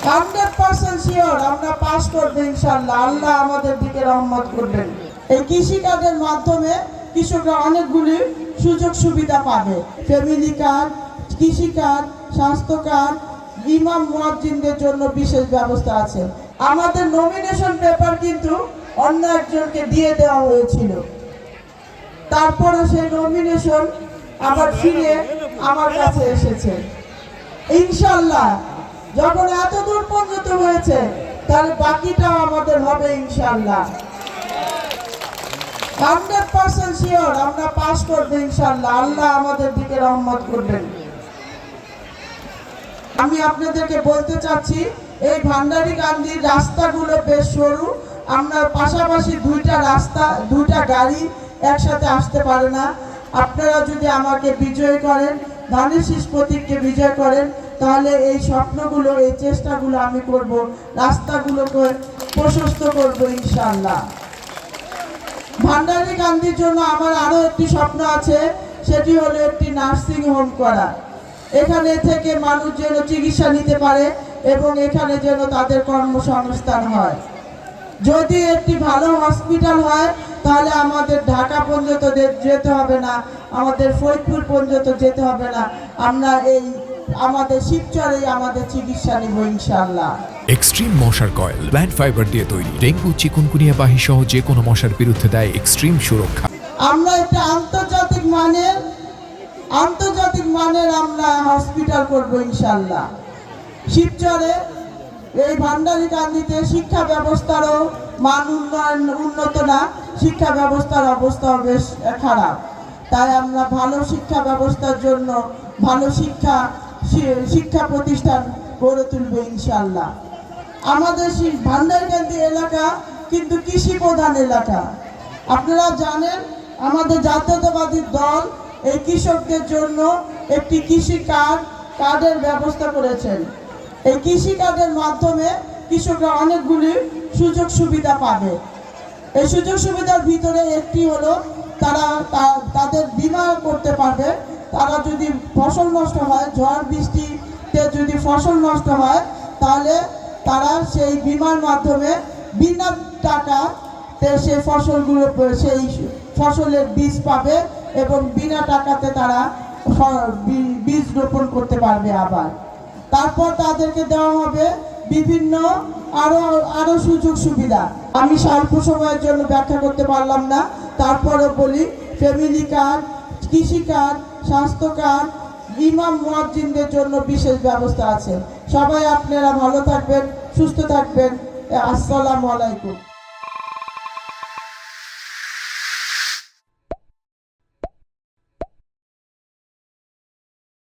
100% sure আমরা pass করবো ইনশাআল্লাহ। আল্লাহ আমাদের দিকে রহমত করবেন। এই কৃষি কার্ডের মাধ্যমে কৃষকরা অনেকগুলি সুযোগ সুবিধা পাবে। ফ্যামিলি কার্ড, কৃষি কার্ড, স্বাস্থ্য কার্ড, ইমাম মুয়াজ্জিনদের জন্য বিশেষ ব্যবস্থা আছে। আমাদের নমিনেশন পেপার কিন্তু অন্য একজনকে দিয়ে দেওয়া হয়েছিল, তারপরে সেই নমিনেশন আবার ফিরে আমার কাছে এসেছে। ইনশাআল্লাহ যখন এত দূর পর্যন্ত হয়েছে তাহলে বাকিটাও আমাদের হবে ইনশাআল্লাহ। 100% শিওর আমরা পাস করবো ইনশাআল্লাহ। আল্লাহ আমাদের দিকে রহমত করবেন। আমি আপনাদেরকে বলতে চাচ্ছি এই ভান্ডারীকান্দির রাস্তাগুলো বেশ সরু। আমরা পাশাপাশি দুইটা গাড়ি একসাথে আসতে পারে না। আপনারা যদি আমাকে বিজয় করেন, ধানের শীষ প্রতীককে বিজয় করেন, তাহলে এই স্বপ্নগুলো, এই চেষ্টাগুলো আমি করব, রাস্তাগুলোকে প্রশস্ত করব ইনশাআল্লাহ। ভান্ডারীকান্দির জন্য আমার আরো একটি স্বপ্ন আছে, সেটি হলো একটি নার্সিং হোম করা। এখানে থেকে মানুষ যেন চিকিৎসা নিতে পারে এবং এখানে যেন তাদের কর্মসংস্থান হয়। যদি একটি ভালো হসপিটাল হয় তাহলে আমাদের ঢাকা পর্যন্ত যেতে হবে না, আমাদের ফরিদপুর পর্যন্ত যেতে হবে না। আমরা আমাদের শিবচরেই আমাদের চিকিৎসা নিব ইনশাআল্লাহ। এক্সট্রিম মশার কয়েল প্ল্যান্ট ফাইবার দিয়ে তৈরি, ডেঙ্গু, চিকুনগুনিয়া বাহি সহ যে কোনো মশার বিরুদ্ধে দেয় এক্সট্রিম সুরক্ষা। আমরা একটা আন্তর্জাতিক মানের আমরা হসপিটাল করব ইনশাআল্লাহ। শিবচরে এই ভান্ডারীকান্দিতে শিক্ষা ব্যবস্থারও মান উন্নত না, শিক্ষা ব্যবস্থার অবস্থা বেশ খারাপ। তাই আমরা ভালো শিক্ষা ব্যবস্থার জন্য ভালো শিক্ষা প্রতিষ্ঠান গড়ে তুলব ইনশাআল্লাহ। আমাদের ভান্ডারীকান্দি এলাকা কিন্তু কৃষি প্রধান এলাকা। আপনারা জানেন আমাদের জাতীয়তাবাদী দল এই কৃষকদের জন্য একটি কৃষি কার্ডের ব্যবস্থা করেছেন। এই কৃষি কার্ডের মাধ্যমে কৃষকরা অনেকগুলি সুযোগ সুবিধা পাবে। এই সুযোগ সুবিধার ভিতরে একটি হলো তাদের বীমা করতে পারবে। তারা যদি ফসল নষ্ট হয়, ঝড় বৃষ্টিতে যদি ফসল নষ্ট হয়, তাহলে তারা সেই বীমার মাধ্যমে বিনা টাকাতে সেই ফসলের বীজ পাবে এবং বিনা টাকাতে তারা বীজ রোপণ করতে পারবে। আবার তারপর তাদেরকে দেওয়া হবে বিভিন্ন আরো সুযোগ সুবিধা। আমি স্বল্প সময়ের জন্য ব্যাখ্যা করতে পারলাম না, তারপরে বলি ফ্যামিলি কার্ড, কৃষি কার্ড, স্বাস্থ্য কার্ড, ইমাম মুয়াজ্জিনদের জন্য বিশেষ ব্যবস্থা আছে। সবাই আপনারা ভালো থাকবেন, সুস্থ থাকবেন। আসসালামু আলাইকুম।